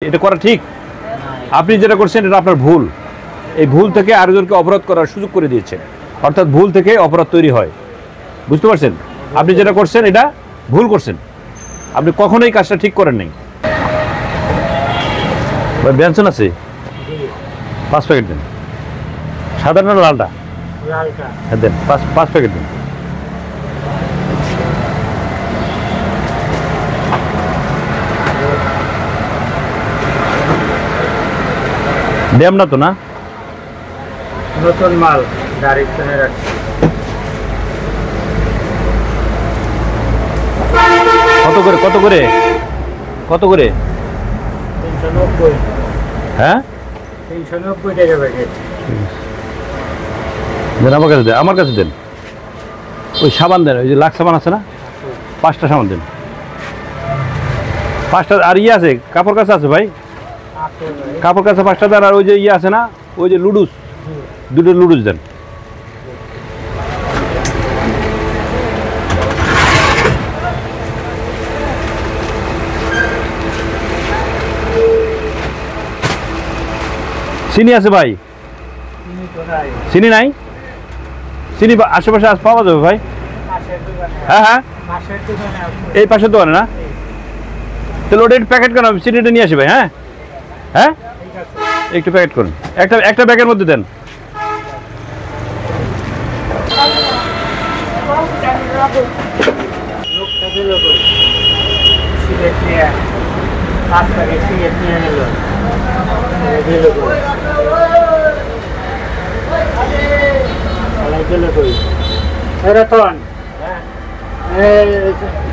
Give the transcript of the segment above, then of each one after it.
এটা করা ঠিক? আপনি যেটা করছেন এটা আপনার ভুল। এই ভুল থেকে আরেকজনকে অপরাধ করার সুযোগ করে দিয়েছেন, অর্থাৎ ভুল থেকে অপরাধ তৈরি হয়। বুঝতে পারছেন? আপনি যেটা করছেন এটা ভুল করছেন, আপনি কখনোই কাজটা ঠিক করেন নাই। ব্যঞ্জন আছে 5 প্যাকেট দেন। সাদা না লালটা? হ্যাঁ দেন, 5 প্যাকেট দেন। দেম না তো? না, নতুন মাল গাড়ি কিনে রাখছি। কত করে কত করে কত করে? 390। হ্যাঁ 390 টাকা প্যাকেট। দেন আমার কাছে দেন, আমার কাছে দেন। ওই সাবান দেন, ওই যে লাক্স সাবান আছে না, 5টা সাবান দেন। 5টা। আর ইয়ে আছে, কাপড় কাছে আছে ভাই, কাপড় কাছে 5টা দেন। আর ওই যে ইয়ে আছে না, ওই যে লুডুস, 2টো লুডুস দেন। চিনি আছে ভাই? চিনি নাই? চিনি আশেপাশে আজ পাওয়া যাবে ভাই? হ্যাঁ হ্যাঁ, এই পাশের দোকানে না? তাহলে ওটা একটু প্যাকেট করেন, চিনিটা নিয়ে আসি ভাই। হ্যাঁ হ্যাঁ, একটু প্যাকেট করুন, একটা ব্যাগের মধ্যে দেন।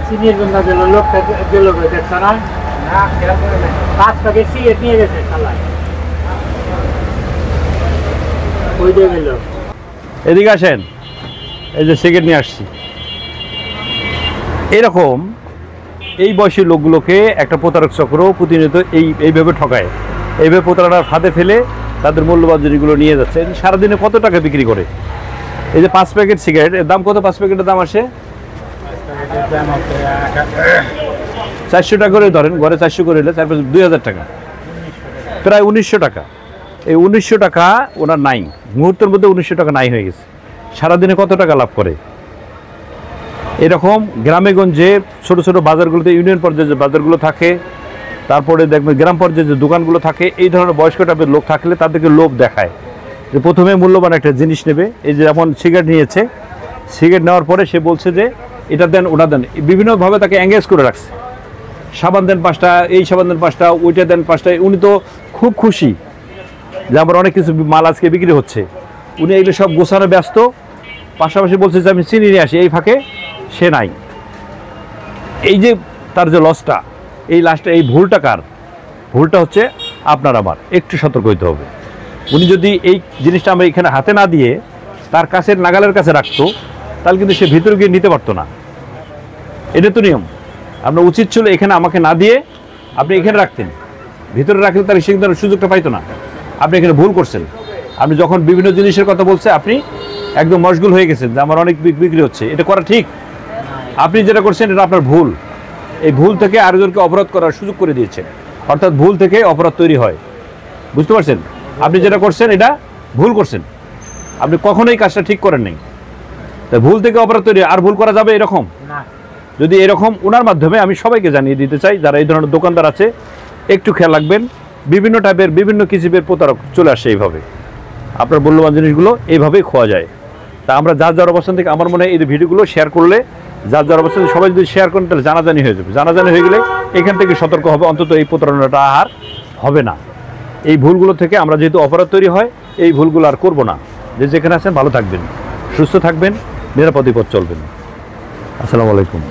চিনির জন্য দিল লোকটা দিল, দেখছো না? 5 প্যাকেট সিগারেট নিয়ে গেছে শালায়। ওই দিয়ে গেল। এদিকে আসেন, এই যে সিগারেট নিয়ে আসছি। এরকম এই বয়সী লোকগুলোকে একটা প্রতারক চক্র প্রতিনিয়ত এইভাবে ঠকায়, এইভাবে প্রতারণার ফাঁদে ফেলে তাদের মূল্যবান জিনিসগুলো নিয়ে যাচ্ছে। সারাদিনে কত টাকা বিক্রি করে? এই যে 5 প্যাকেট সিগারেট, এর দাম কত? 5 প্যাকেটের দাম আসে 400 টাকা করে ধরেন, ঘরে 400 করে হলে 2000 টাকা, প্রায় 1900 টাকা। এই 1900 টাকা ওনার নাই, মুহূর্তের মধ্যে 1900 টাকা নাই হয়ে গেছে। সারাদিনে কত টাকা লাভ করে? এরকম গ্রামে গঞ্জে ছোটো ছোটো বাজারগুলোতে, ইউনিয়ন পর্যায়ে যে বাজারগুলো থাকে, তারপরে দেখবেন গ্রাম পর্যায়ে যে দোকানগুলো থাকে, এই ধরনের বয়স্ক টাইপের লোক থাকলে তাদেরকে লোভ দেখায় যে প্রথমে মূল্যবান একটা জিনিস নেবে। এই যে যেমন সিগারেট নিয়েছে, সিগারেট নেওয়ার পরে সে বলছে যে এটা দেন ওটা দেন, বিভিন্নভাবে তাকে এঙ্গেজ করে রাখছে। সাবান দেন 5টা, এই সাবান দেন 5টা, ওইটা দেন 5টা। উনি তো খুব খুশি যে আমার অনেক কিছু মাল আজকে বিক্রি হচ্ছে। উনি এগুলো সব গোছানো ব্যস্ত, পাশাপাশি বলছে যে আমি চিনি নিয়ে আসি। এই ফাঁকে সে নাই। এই যে তার যে লসটা, এই লাস্টটা, এই ভুলটা কার? ভুলটা হচ্ছে আপনার আমার। একটু সতর্ক হইতে হবে। উনি যদি এই জিনিসটা আমরা এখানে হাতে না দিয়ে তার কাছের নাগালের কাছে রাখতো, তাহলে কিন্তু সে ভিতরে গিয়ে নিতে পারতো না। এটা তো নিয়ম। আপনার উচিত ছিল এখানে আমাকে না দিয়ে আপনি এখানে রাখতেন, ভিতরে রাখলে তার সেই সুযোগটা পাইতো না। আপনি এখানে ভুল করছেন। আপনি যখন বিভিন্ন জিনিসের কথা বলছে, আপনি একদম মশগুল হয়ে গেছেন যে আমার অনেক বিক্রি হচ্ছে। এটা করা ঠিক? আপনি যেটা করছেন এটা আপনার ভুল। এই ভুল থেকে আরেকজনকে অপরাধ করার সুযোগ করে দিয়েছেন, অর্থাৎ ভুল থেকে অপরাধ তৈরি হয়। বুঝতে পারছেন? আপনি যেটা করছেন এটা ভুল করছেন, আপনি কখনোই কাজটা ঠিক করেন নাই। তাই ভুল থেকে অপরাধ তৈরি, আর ভুল করা যাবে এরকম? যদি এরকম ওনার মাধ্যমে আমি সবাইকে জানিয়ে দিতে চাই, যারা এই ধরনের দোকানদার আছে, একটু খেয়াল রাখবেন। বিভিন্ন টাইপের বিভিন্ন কিসিমের প্রতারক চলে আসে এইভাবে। আপনার মূল্যবান জিনিসগুলো এইভাবেই খোয়া যায়। তা আমরা যার যার অবস্থান থেকে, আমার মনে হয় এই ভিডিওগুলো শেয়ার করলে, যার যার অবস্থান সবাই যদি শেয়ার করেন, তাহলে জানাজানি হয়ে যাবে। জানাজানি হয়ে গেলে এখান থেকে সতর্ক হবে, অন্তত এই প্রতারণাটা আর হবে না। এই ভুলগুলো থেকে আমরা যেহেতু অপরাধ তৈরি হয়, এই ভুলগুলো আর করবো না। যে যেখানে আছেন ভালো থাকবেন, সুস্থ থাকবেন, নিরাপদে পথ চলবেন। আসসালামু আলাইকুম।